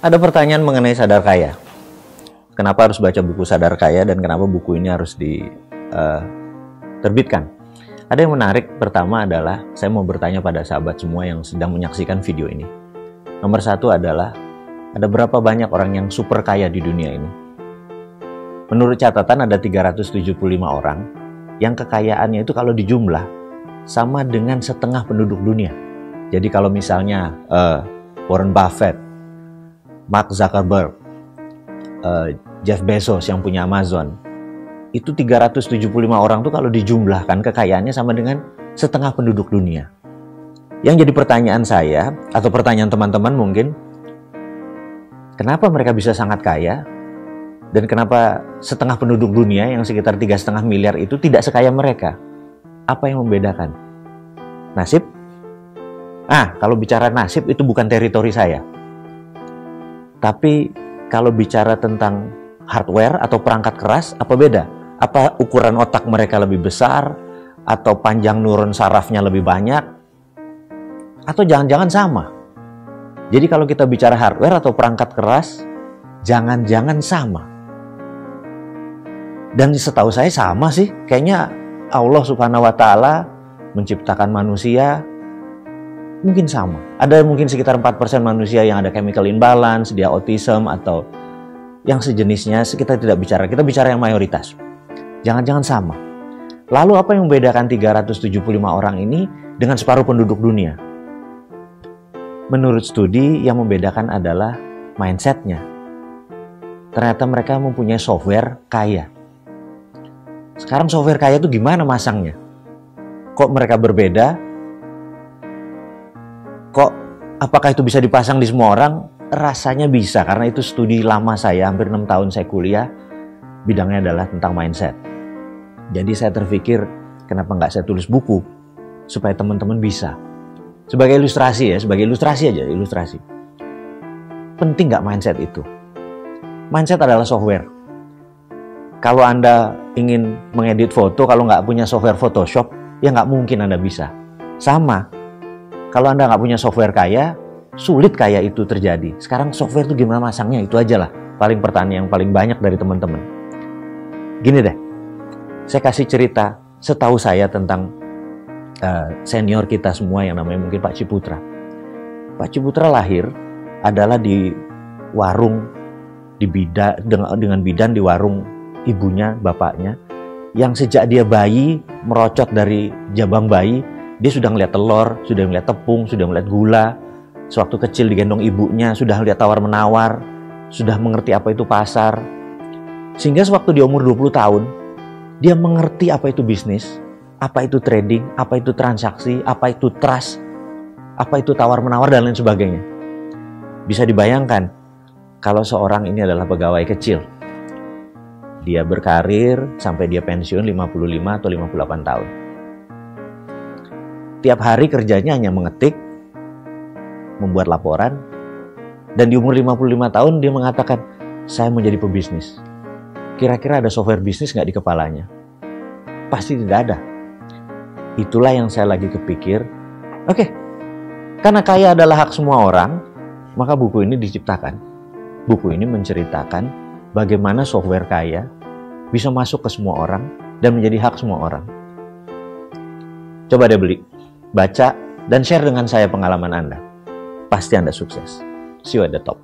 Ada pertanyaan mengenai Sadar Kaya. Kenapa harus baca buku Sadar Kaya dan kenapa buku ini harus diterbitkan? Ada yang menarik, pertama adalah saya mau bertanya pada sahabat semua yang sedang menyaksikan video ini. Nomor satu adalah, ada berapa banyak orang yang super kaya di dunia ini? Menurut catatan ada 375 orang yang kekayaannya itu kalau dijumlah sama dengan setengah penduduk dunia. Jadi kalau misalnya Warren Buffett, Mark Zuckerberg, Jeff Bezos yang punya Amazon, itu 375 orang tuh kalau dijumlahkan kekayaannya sama dengan setengah penduduk dunia. Yang jadi pertanyaan saya, atau pertanyaan teman-teman mungkin, kenapa mereka bisa sangat kaya, dan kenapa setengah penduduk dunia yang sekitar 3,5 miliar itu tidak sekaya mereka? Apa yang membedakan? Nasib? Kalau bicara nasib itu bukan teritori saya. Tapi kalau bicara tentang hardware atau perangkat keras, apa beda? Apa ukuran otak mereka lebih besar? Atau panjang neuron sarafnya lebih banyak? Atau jangan-jangan sama? Jadi kalau kita bicara hardware atau perangkat keras, jangan-jangan sama. Dan setahu saya sama sih. Kayaknya Allah Subhanahu wa Ta'ala menciptakan manusia mungkin sama. Ada mungkin sekitar 4% manusia yang ada chemical imbalance, dia autism atau yang sejenisnya. Kita tidak bicara, kita bicara yang mayoritas. Jangan-jangan sama. Lalu apa yang membedakan 375 orang ini dengan separuh penduduk dunia? Menurut studi, yang membedakan adalah mindsetnya. Ternyata mereka mempunyai software kaya. Sekarang software kaya itu gimana masangnya? Kok mereka berbeda? Kok apakah itu bisa dipasang di semua orang? Rasanya bisa, karena itu studi lama saya, hampir 6 tahun saya kuliah, bidangnya adalah tentang mindset. Jadi saya terpikir, kenapa nggak saya tulis buku, supaya teman-teman bisa. Sebagai ilustrasi ya, sebagai ilustrasi aja, ilustrasi. Penting nggak mindset itu? Mindset adalah software. Kalau Anda ingin mengedit foto, kalau nggak punya software Photoshop, ya nggak mungkin Anda bisa. Sama. Kalau Anda nggak punya software kaya, sulit kaya itu terjadi. Sekarang software itu gimana masangnya? Itu aja lah. Paling pertanyaan yang paling banyak dari teman-teman. Gini deh, saya kasih cerita setahu saya tentang senior kita semua yang namanya mungkin Pak Ciputra. Pak Ciputra lahir adalah di warung, dengan bidan di warung ibunya, bapaknya. Yang sejak dia bayi, merocot dari jabang bayi, dia sudah ngeliat telur, sudah ngeliat tepung, sudah ngeliat gula. Sewaktu kecil digendong ibunya, sudah lihat tawar-menawar, sudah mengerti apa itu pasar. Sehingga sewaktu dia umur 20 tahun, dia mengerti apa itu bisnis, apa itu trading, apa itu transaksi, apa itu trust, apa itu tawar-menawar, dan lain sebagainya. Bisa dibayangkan, kalau seorang ini adalah pegawai kecil, dia berkarir sampai dia pensiun 55 atau 58 tahun. Tiap hari kerjanya hanya mengetik, membuat laporan, dan di umur 55 tahun dia mengatakan, saya mau jadi pebisnis. Kira-kira ada software bisnis nggak di kepalanya? Pasti tidak ada. Itulah yang saya lagi kepikir, oke, karena kaya adalah hak semua orang, maka buku ini diciptakan. Buku ini menceritakan bagaimana software kaya bisa masuk ke semua orang dan menjadi hak semua orang. Coba deh beli, baca, dan share dengan saya pengalaman Anda. Pasti Anda sukses. See you at the top.